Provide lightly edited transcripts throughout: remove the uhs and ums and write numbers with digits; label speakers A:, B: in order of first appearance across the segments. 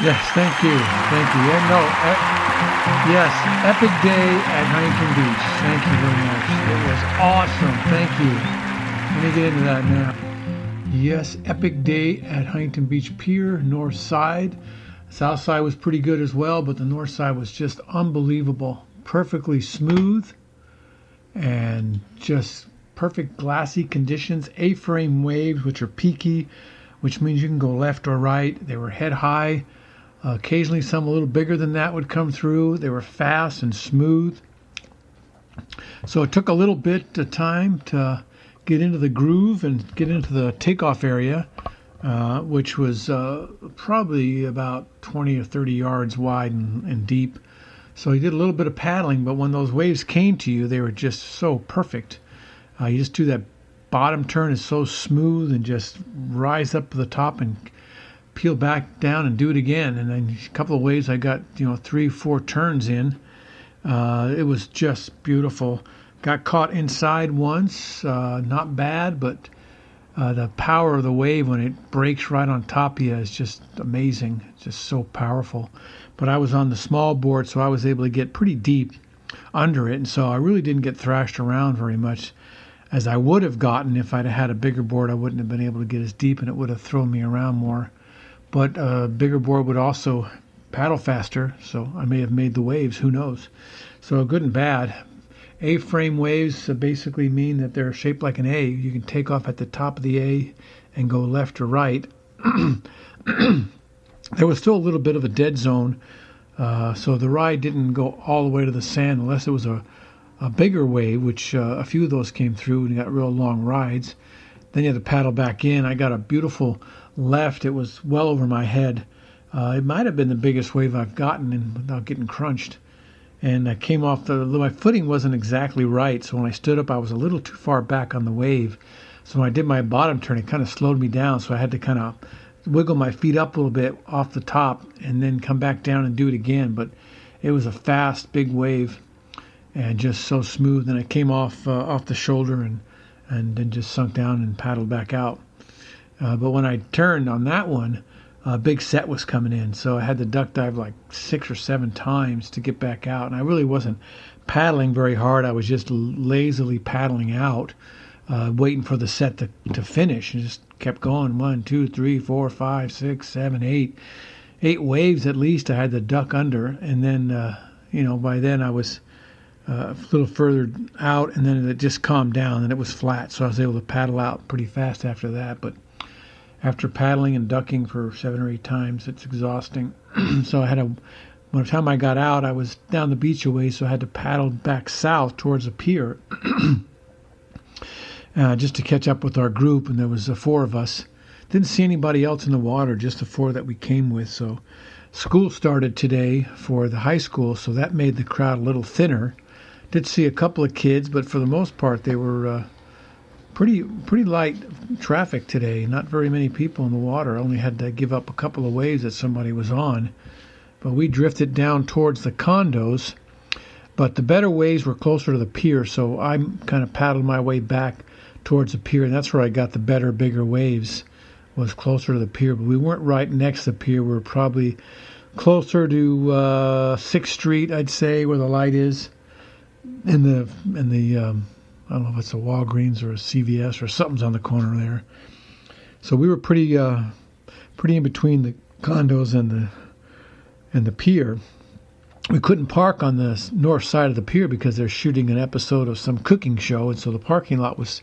A: Yes, thank you. Thank you. Yeah, no, yes, epic day at Huntington Beach. Thank you very much. It was awesome. Thank you. Let me get into that now. Yes, epic day at Huntington Beach Pier, north side. South side was pretty good as well, but the north side was just unbelievable. Perfectly smooth and just perfect glassy conditions. A-frame waves, which are peaky, which means you can go left or right. They were head high. Occasionally some a little bigger than that would come through. They were fast and smooth. So it took a little bit of time to get into the groove and get into the takeoff area, which was probably about 20 or 30 yards wide and deep. So you did a little bit of paddling, but when those waves came to you, they were just so perfect. You just do that bottom turn is so smooth and just rise up to the top and peel back down and do it again. And then a couple of waves I got 3-4 turns in. It was just beautiful. Got caught inside once, not bad, but the power of the wave when it breaks right on top of you is just amazing. It's just so powerful. But I was on the small board, so I was able to get pretty deep under it, and so I really didn't get thrashed around very much as I would have gotten if I'd had a bigger board. I wouldn't have been able to get as deep, and it would have thrown me around more. But a bigger board would also paddle faster, so I may have made the waves. Who knows? So good and bad. A-frame waves basically mean that they're shaped like an A. You can take off at the top of the A and go left or right. There was still a little bit of a dead zone, so the ride didn't go all the way to the sand unless it was a bigger wave, which a few of those came through and got real long rides. Then you had to paddle back in. I got a beautiful left. It was well over my head. It might have been the biggest wave I've gotten without getting crunched. And I came off my footing wasn't exactly right, so when I stood up, I was a little too far back on the wave. So when I did my bottom turn, it kind of slowed me down, so I had to kind of wiggle my feet up a little bit off the top and then come back down and do it again. But it was a fast, big wave and just so smooth. And I came off the shoulder and then just sunk down and paddled back out. But when I turned on that one, a big set was coming in, so I had to duck dive like 6 or 7 times to get back out. And I really wasn't paddling very hard. I was just lazily paddling out, waiting for the set to finish, and just kept going. 1, 2, 3, 4, 5, 6, 7, 8. 8 waves at least I had to duck under, and then by then I was a little further out, and then it just calmed down and it was flat, so I was able to paddle out pretty fast after that. But after paddling and ducking for 7 or 8 times, it's exhausting. So by the time I got out, I was down the beach a ways, so I had to paddle back south towards the pier just to catch up with our group, and there was 4 of us. Didn't see anybody else in the water, just the 4 that we came with. So school started today for the high school, so that made the crowd a little thinner. Did see a couple of kids, but for the most part, they were pretty light traffic today. Not very many people in the water. Only had to give up a couple of waves that somebody was on. But we drifted down towards the condos. But the better waves were closer to the pier, so I kind of paddled my way back towards the pier, and that's where I got the better, bigger waves, was closer to the pier. But we weren't right next to the pier. We were probably closer to 6th Street, I'd say, where the light is. In the I don't know if it's a Walgreens or a CVS or something's on the corner there. So we were pretty in between the condos and the pier. We couldn't park on the north side of the pier because they're shooting an episode of some cooking show, and so the parking lot was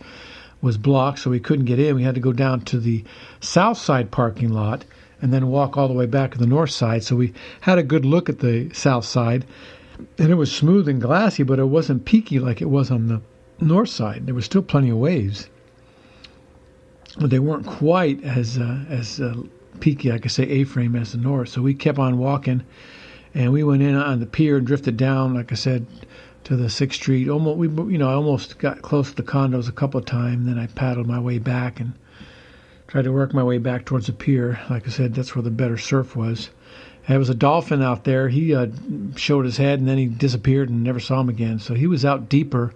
A: blocked, so we couldn't get in. We had to go down to the south side parking lot and then walk all the way back to the north side. So we had a good look at the south side, and it was smooth and glassy, but it wasn't peaky like it was on the north side. There was still plenty of waves, but they weren't quite as peaky, I could say, A-frame as the north. So we kept on walking, and we went in on the pier and drifted down, like I said, to the 6th Street. I almost got close to the condos a couple of times. Then I paddled my way back and tried to work my way back towards the pier. Like I said, that's where the better surf was. There was a dolphin out there. He showed his head, and then he disappeared and never saw him again. So he was out deeper.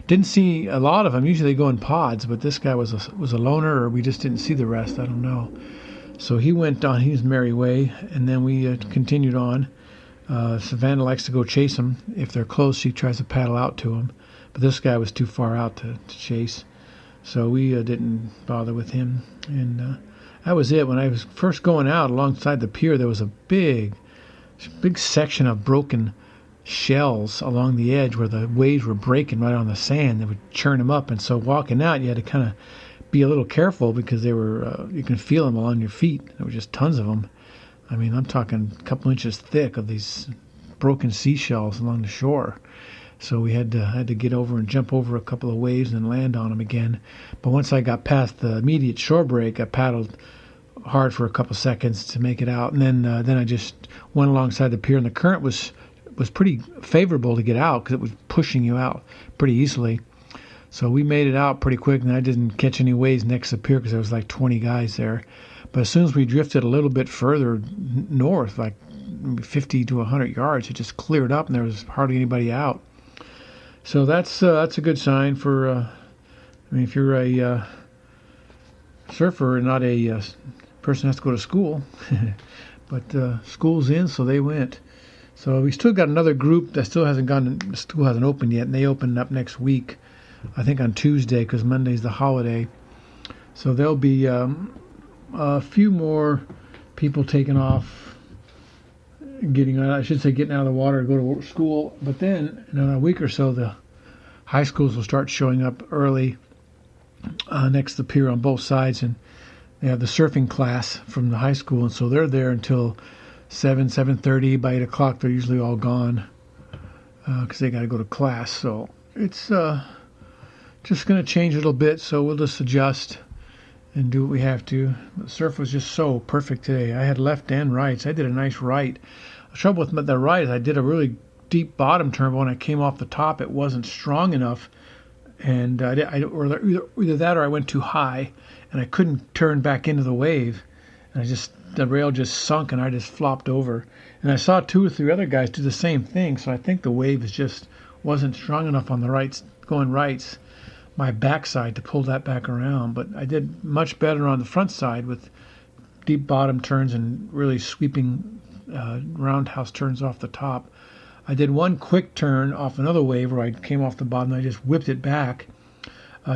A: Didn't see a lot of them. Usually they go in pods, but this guy was a loner, or we just didn't see the rest. I don't know. So he went on his merry way, and then we continued on. Savannah likes to go chase them. If they're close, she tries to paddle out to them. But this guy was too far out to chase. So we didn't bother with him. And that was it. When I was first going out alongside the pier, there was a big section of broken shells along the edge where the waves were breaking right on the sand. They would churn them up. And so walking out, you had to kind of be a little careful because they were, you can feel them along your feet. There were just tons of them. I mean, I'm talking a couple inches thick of these broken seashells along the shore. So we had to get over and jump over a couple of waves and land on them again. But once I got past the immediate shore break, I paddled hard for a couple seconds to make it out, and then I just went alongside the pier, and the current was pretty favorable to get out because it was pushing you out pretty easily. So we made it out pretty quick, and I didn't catch any waves next to the pier because there was like 20 guys there. But as soon as we drifted a little bit further north, like 50 to 100 yards, it just cleared up, and there was hardly anybody out. So that's a good sign for, I mean, if you're a surfer and not a person who has to go to school. But school's in, so they went. So we still got another group that still hasn't opened yet, and they open up next week, I think on Tuesday, because Monday's the holiday. So there'll be a few more people taking off, getting out of the water to go to school. But then in a week or so, the high schools will start showing up early next to the pier on both sides, and they have the surfing class from the high school, and so they're there until 7:30. By 8 o'clock, they're usually all gone because they got to go to class. So it's just going to change a little bit, so we'll just adjust and do what we have to. The surf was just so perfect today. I had left and rights. I did a nice right. The trouble with the right is I did a really deep bottom turn, but when I came off the top, it wasn't strong enough, and either that or I went too high, and I couldn't turn back into the wave, and the rail just sunk, and I just flopped over. And I saw 2 or 3 other guys do the same thing, so I think the wave wasn't strong enough on the rights, going rights, my backside to pull that back around. But I did much better on the front side with deep bottom turns and really sweeping roundhouse turns off the top. I did one quick turn off another wave where I came off the bottom and I just whipped it back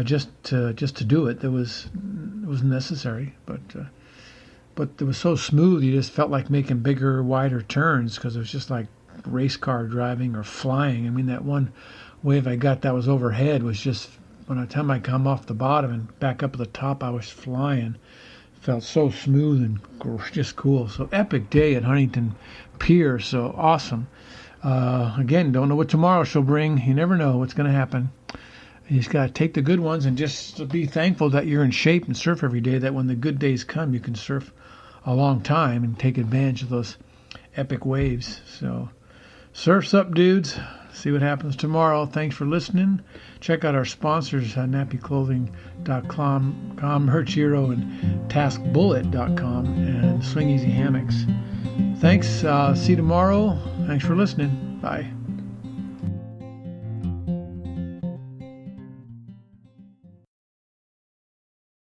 A: just to do it. It was necessary, but it was so smooth you just felt like making bigger, wider turns because it was just like race car driving or flying. I mean, that one wave I got that was overhead was just, by the time I come off the bottom and back up at the top, I was flying. It felt so smooth and just cool. So epic day at Huntington Pier, so awesome. Again, don't know what tomorrow she'll bring. You never know what's going to happen. You just got to take the good ones and just be thankful that you're in shape and surf every day, that when the good days come, you can surf a long time and take advantage of those epic waves. So surf's up, dudes. See what happens tomorrow. Thanks for listening. Check out our sponsors, nappyclothing.com, Herchiro, and taskbullet.com, and Swing Easy Hammocks. Thanks. See you tomorrow. Thanks for listening. Bye.